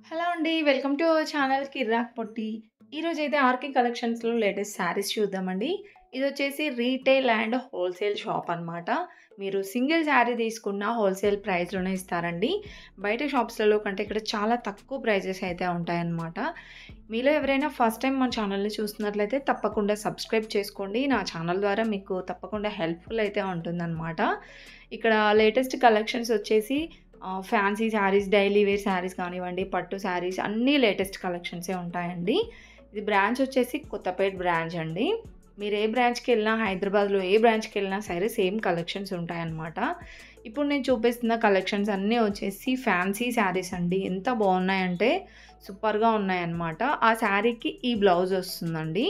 Hello అండి. Welcome to our channel కిర్రాక్ పొట్టి. ఈరోజైతే RK కలెక్షన్స్‌లో లేటెస్ట్ శారీస్ చూద్దామండి. ఇదొచ్చేసి రీటైల్ అండ్ హోల్‌సేల్ షాప్ అనమాట. మీరు సింగిల్ శారీ తీసుకున్న హోల్‌సేల్ ప్రైస్‌లోనే ఇస్తారండి. బయట షాప్స్‌లలో కంటే ఇక్కడ చాలా తక్కువ ప్రైజెస్ అయితే ఉంటాయన్నమాట. మీలో ఎవరైనా ఫస్ట్ టైం మన ఛానల్‌ని చూస్తున్నట్లయితే తప్పకుండా సబ్స్క్రైబ్ చేసుకోండి. నా ఛానల్ ద్వారా మీకు తప్పకుండా హెల్ప్‌ఫుల్ అయితే ఉంటుందన్నమాట. ఇక్కడ లేటెస్ట్ కలెక్షన్స్ వచ్చేసి fancy saris, daily wear saris కానివ్వండి, పట్టు శారీస్ అన్నీ లేటెస్ట్ కలెక్షన్సే ఉంటాయండి. ఇది బ్రాంచ్ వచ్చేసి కొత్తపేట్ బ్రాంచ్ అండి. మీరు ఏ బ్రాంచ్‌కెళ్ళినా హైదరాబాద్‌లో ఏ బ్రాంచ్‌కెళ్ళినా సరే సేమ్ కలెక్షన్స్ ఉంటాయన్నమాట. ఇప్పుడు నేను చూపిస్తున్న కలెక్షన్స్ అన్నీ వచ్చేసి ఫ్యాన్సీ శారీస్ అండి. ఎంత బాగున్నాయంటే సూపర్‌గా ఉన్నాయన్నమాట. ఆ శారీకి ఈ బ్లౌజ్ వస్తుందండి.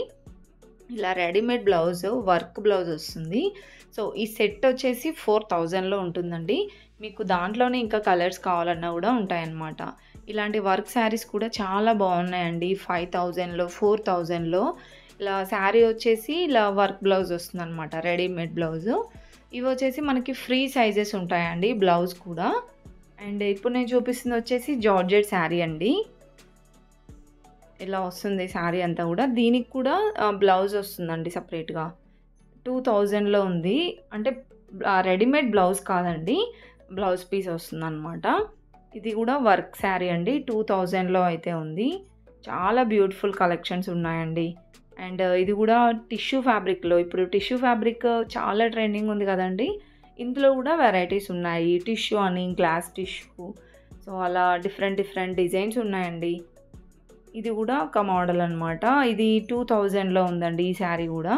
ఇలా రెడీమేడ్ బ్లౌజ్, వర్క్ బ్లౌజ్ వస్తుంది. సో, ఈ సెట్ వచ్చేసి 4000లో ఉంటుందండి. మీకు దాంట్లోనే ఇంకా కలర్స్ కావాలన్నా కూడా ఉంటాయన్నమాట. ఇలాంటి వర్క్ శారీస్ కూడా చాలా బాగున్నాయండి. 5000లో, 4000లో ఇలా శారీ వచ్చేసి ఇలా వర్క్ బ్లౌజ్ వస్తుందన్నమాట. Readymade blouse. ఇవి వచ్చేసి మనకి ఫ్రీ సైజెస్ ఉంటాయండి బ్లౌజ్ కూడా. అండ్ ఇప్పుడు నేను చూపిస్తుంది వచ్చేసి జార్జెట్ శారీ అండి. ఇలా వస్తుంది శారీ అంతా కూడా. దీనికి కూడా బ్లౌజ్ వస్తుందండి సెపరేట్‌గా. 2000లో ఉంది. అంటే రెడీమేడ్ బ్లౌజ్ కాదండి. బ్లౌజ్ పీస్ వస్తుందనమాట. ఇది కూడా వర్క్ శారీ అండి. 2000లో అయితే ఉంది. చాలా బ్యూటిఫుల్ కలెక్షన్స్ ఉన్నాయండి. అండ్ ఇది కూడా టిష్యూ ఫ్యాబ్రిక్‌లో ఇప్పుడు టిష్యూ ఫ్యాబ్రిక్ చాలా ట్రెండింగ్ ఉంది కదండీ! ఇందులో కూడా వెరైటీస్ ఉన్నాయి. టిష్యూ అని, గ్లాస్ టిష్యూ. సో, అలా డిఫరెంట్ డిఫరెంట్ డిజైన్స్ ఉన్నాయండి. ఇది కూడా ఒక మోడల్ అనమాట. ఇది 2000లో ఉందండి ఈ శారీ కూడా.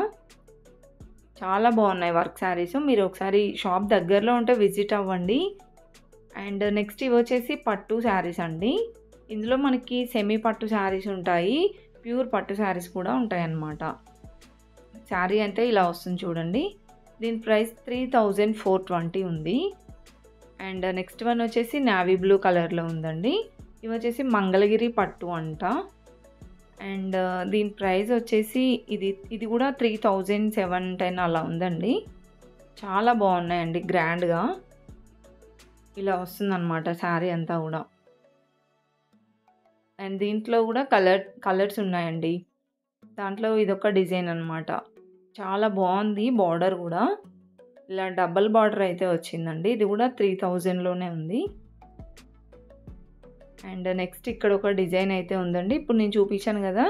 చాలా బాగున్నాయి వర్క్ శారీస్. మీరు ఒకసారి షాప్ దగ్గరలో ఉంటే విజిట్ అవ్వండి. అండ్ నెక్స్ట్ ఇవి వచ్చేసి పట్టు శారీస్ అండి. ఇందులో మనకి సెమీ పట్టు శారీస్ ఉంటాయి. ప్యూర్ పట్టు శారీస్ కూడా ఉంటాయన్నమాట. శారీ అంటే ఇలా వస్తుంది చూడండి. దీని ప్రైస్ 3420 ఉంది. అండ్ నెక్స్ట్ వన్ వచ్చేసి నేవీ బ్లూ కలర్లో ఉందండి. ఇవి వచ్చేసి మంగళగిరి పట్టు అంట. అండ్ దీని ప్రైస్ వచ్చేసి ఇది కూడా 3710 అలా ఉందండి. చాలా బాగున్నాయండి గ్రాండ్‌గా. ఇలా వస్తుందన్నమాట శారీ అంతా కూడా. అండ్ దీంట్లో కూడా కలర్స్ ఉన్నాయండి. దాంట్లో ఇదొక డిజైన్ అనమాట. చాలా బాగుంది బార్డర్ కూడా. ఇలా డబుల్ బార్డర్ అయితే వచ్చిందండి. ఇది కూడా 3000లోనే ఉంది. అండ్ నెక్స్ట్ ఇక్కడ ఒక డిజైన్ అయితే ఉందండి. ఇప్పుడు నేను చూపించాను కదా,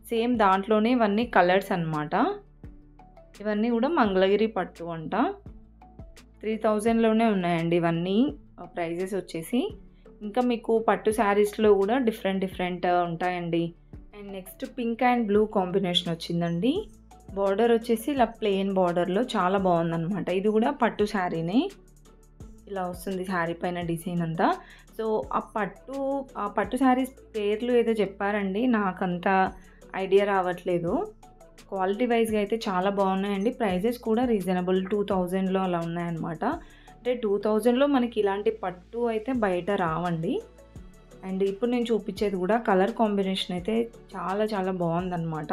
సేమ్ దాంట్లోనే ఇవన్నీ కలర్స్ అనమాట. ఇవన్నీ కూడా మంగళగిరి పట్టు అంట. 3000లోనే ఉన్నాయండి ఇవన్నీ ప్రైజెస్ వచ్చేసి. ఇంకా మీకు పట్టు శారీస్లో కూడా డిఫరెంట్ ఉంటాయండి. And next pink and blue combination వచ్చిందండి. బార్డర్ వచ్చేసి ఇలా ప్లెయిన్ బార్డర్లో చాలా బాగుందన్నమాట. ఇది కూడా పట్టు శారీనే. ఇలా వస్తుంది శారీ పైన డిజైన్ అంతా. సో, ఆ పట్టు శారీస్ పేర్లు ఏదో చెప్పారండి. నాకంత ఐడియా రావట్లేదు. క్వాలిటీ వైజ్‌గా అయితే చాలా బాగున్నాయండి. ప్రైజెస్ కూడా రీజనబుల్ 2000లో అలా ఉన్నాయన్నమాట. అంటే 2000లో మనకి ఇలాంటి పట్టు అయితే బయట రావండి. అండ్ ఇప్పుడు నేను చూపించేది కూడా కలర్ కాంబినేషన్ అయితే చాలా బాగుందన్నమాట.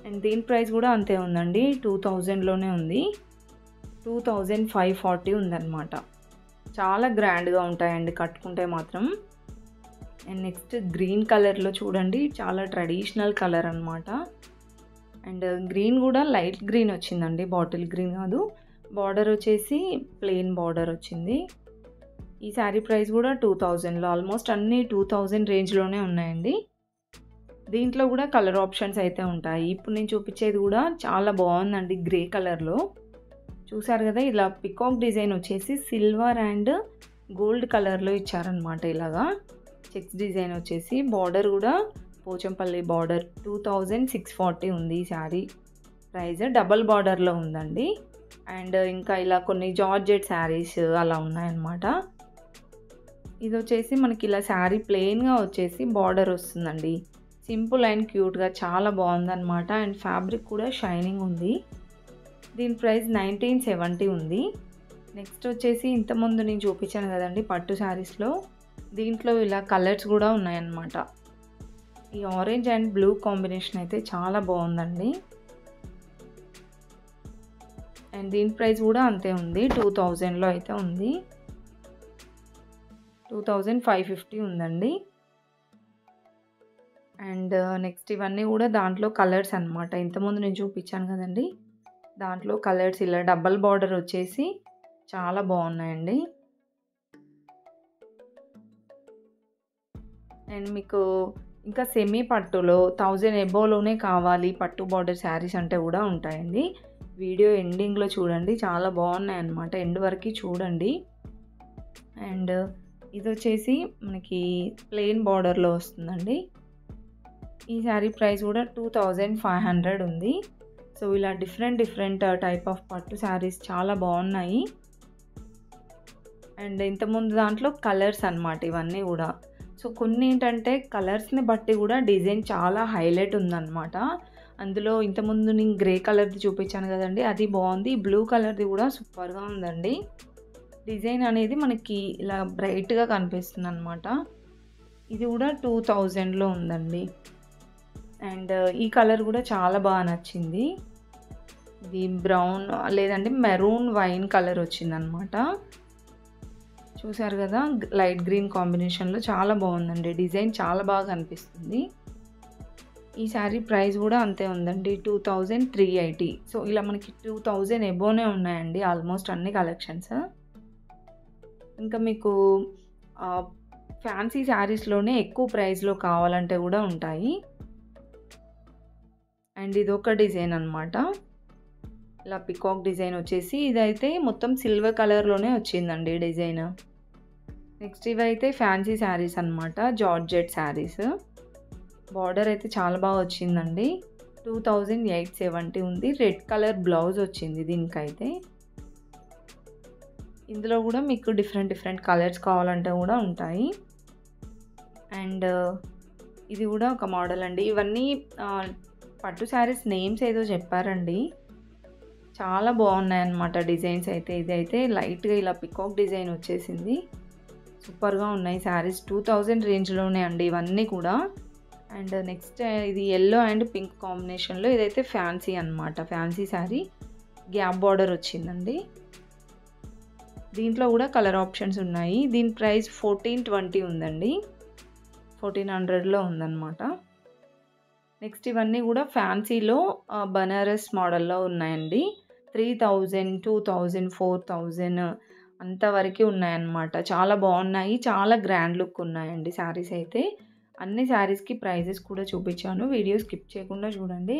అండ్ దీని ప్రైస్ కూడా అంతే ఉందండి. 2000లోనే ఉంది. 2540 ఉందన్నమాట. చాలా గ్రాండ్‌గా ఉంటాయండి కట్టుకుంటే మాత్రం. అండ్ నెక్స్ట్ గ్రీన్ కలర్లో చూడండి, చాలా ట్రెడిషనల్ కలర్ అనమాట. అండ్ గ్రీన్ కూడా లైట్ గ్రీన్ వచ్చిందండి, బాటిల్ గ్రీన్ కాదు. బార్డర్ వచ్చేసి ప్లెయిన్ బార్డర్ వచ్చింది. ఈ శారీ ప్రైస్ కూడా 2000లో. ఆల్మోస్ట్ అన్నీ 2000 రేంజ్లోనే ఉన్నాయండి. దీంట్లో కూడా కలర్ ఆప్షన్స్ అయితే ఉంటాయి. ఇప్పుడు నేను చూపించేది కూడా చాలా బాగుందండి గ్రే కలర్లో. చూసారు కదా, ఇలా పికాక్ డిజైన్ వచ్చేసి సిల్వర్ అండ్ గోల్డ్ కలర్లో ఇచ్చారనమాట. ఇలాగా చెక్స్ డిజైన్ వచ్చేసి బార్డర్ కూడా పోచంపల్లి బార్డర్. 2640 ఉంది ఈ శారీ ప్రైస్. డబల్ బార్డర్లో ఉందండి. అండ్ ఇంకా ఇలా కొన్ని జార్జెట్ శారీస్ అలా ఉన్నాయన్నమాట. ఇది వచ్చేసి మనకి ఇలా శారీ ప్లెయిన్గా వచ్చేసి బార్డర్ వస్తుందండి. సింపుల్ అండ్ క్యూట్గా చాలా బాగుందన్నమాట. అండ్ ఫ్యాబ్రిక్ కూడా షైనింగ్ ఉంది. దీని ప్రైస్ 1970 ఉంది. నెక్స్ట్ వచ్చేసి ఇంతకుముందు నేను చూపించాను కదండి పట్టు శారీస్లో. దీంట్లో ఇలా కలర్స్ కూడా ఉన్నాయన్నమాట. ఈ ఆరెంజ్ అండ్ బ్లూ కాంబినేషన్ అయితే చాలా బాగుందండి. అండ్ దీని ప్రైస్ కూడా అంతే ఉంది. 2000లో అయితే ఉంది. 2550 ఉందండి. అండ్ నెక్స్ట్ ఇవన్నీ కూడా దాంట్లో కలర్స్ అనమాట. ఇంతకుముందు నేను చూపించాను కదండి, దాంట్లో కలర్స్ ఇలా డబల్ బార్డర్ వచ్చేసి చాలా బాగున్నాయండి. అండ్ మీకు ఇంకా సెమీ పట్టులో 1000 ఎబోవ్‌లోనే కావాలి పట్టు బార్డర్ శారీస్ అంటే కూడా ఉంటాయండి. వీడియో ఎండింగ్‌లో చూడండి, చాలా బాగున్నాయన్నమాట. ఎండ్ వరకు చూడండి. అండ్ ఇదొచ్చేసి మనకి ప్లెయిన్ బార్డర్‌లో వస్తుందండి. ఈ శారీ ప్రైస్ కూడా 2500 ఉంది. సో ఇలా డిఫరెంట్ టైప్ ఆఫ్ పట్టు శారీస్ చాలా బాగున్నాయి. అండ్ ఇంతకుముందు దాంట్లో కలర్స్ అనమాట ఇవన్నీ కూడా. సో కొన్ని ఏంటంటే కలర్స్ని బట్టి కూడా డిజైన్ చాలా హైలైట్ ఉందన్నమాట. అందులో ఇంతకుముందు నేను గ్రే కలర్ది చూపించాను కదండి, అది బాగుంది. బ్లూ కలర్ది కూడా సూపర్గా ఉందండి. డిజైన్ అనేది మనకి ఇలా బ్రైట్గా కనిపిస్తుంది అనమాట. ఇది కూడా 2000లో ఉందండి. అండ్ ఈ కలర్ కూడా చాలా బాగా నచ్చింది. ఇది బ్రౌన్ లేదంటే మెరూన్ వైన్ కలర్ వచ్చిందనమాట. చూసారు కదా, లైట్ గ్రీన్ కాంబినేషన్లో చాలా బాగుందండి. డిజైన్ చాలా బాగా కనిపిస్తుంది. ఈ శారీ ప్రైస్ కూడా అంతే ఉందండి, 2380. సో ఇలా మనకి 2000 ఎబోనే ఉన్నాయండి ఆల్మోస్ట్ అన్ని కలెక్షన్స్. ఇంకా మీకు ఫ్యాన్సీ శారీస్లోనే ఎక్కువ ప్రైస్లో కావాలంటే కూడా ఉంటాయి. అండ్ ఇదొక డిజైన్ అనమాట. ఇలా పికాక్ డిజైన్ వచ్చేసి ఇదైతే మొత్తం సిల్వర్ కలర్లోనే వచ్చిందండి డిజైన్. నెక్స్ట్ ఇవైతే ఫ్యాన్సీ శారీస్ అనమాట, జార్జెట్ శారీస్. బార్డర్ అయితే చాలా బాగా వచ్చిందండి. 2870 ఉంది. రెడ్ కలర్ బ్లౌజ్ వచ్చింది దీనికైతే. ఇందులో కూడా మీకు డిఫరెంట్ కలర్స్ కావాలంటే కూడా ఉంటాయి. అండ్ ఇది కూడా ఒక మోడల్ అండి. ఇవన్నీ పట్టు శారీస్ నేమ్స్ ఏదో చెప్పారండి, చాలా బాగున్నాయి అన్నమాట డిజైన్స్ అయితే. ఇదైతే లైట్గా ఇలా పికాక్ డిజైన్ వచ్చేసింది. సూపర్గా ఉన్నాయి శారీస్. 2000 రేంజ్లోనే అండి ఇవన్నీ కూడా. అండ్ నెక్స్ట్ ఇది ఎల్లో అండ్ పింక్ కాంబినేషన్లో, ఇదైతే ఫ్యాన్సీ అనమాట. ఫ్యాన్సీ శారీ, గ్యాప్ బార్డర్ వచ్చిందండి. దీంట్లో కూడా కలర్ ఆప్షన్స్ ఉన్నాయి. దీని ప్రైస్ 1420 ఉందండి, 1400లో ఉందన్నమాట. నెక్స్ట్ ఇవన్నీ కూడా ఫ్యాన్సీలో బనారస్ మోడల్లో ఉన్నాయండి. 3000, 2000, 4000 అంతవరకు ఉన్నాయన్నమాట. చాలా బాగున్నాయి, చాలా గ్రాండ్ లుక్ ఉన్నాయండి శారీస్ అయితే. అన్ని శారీస్కి ప్రైజెస్ కూడా చూపించాను, వీడియో స్కిప్ చేయకుండా చూడండి.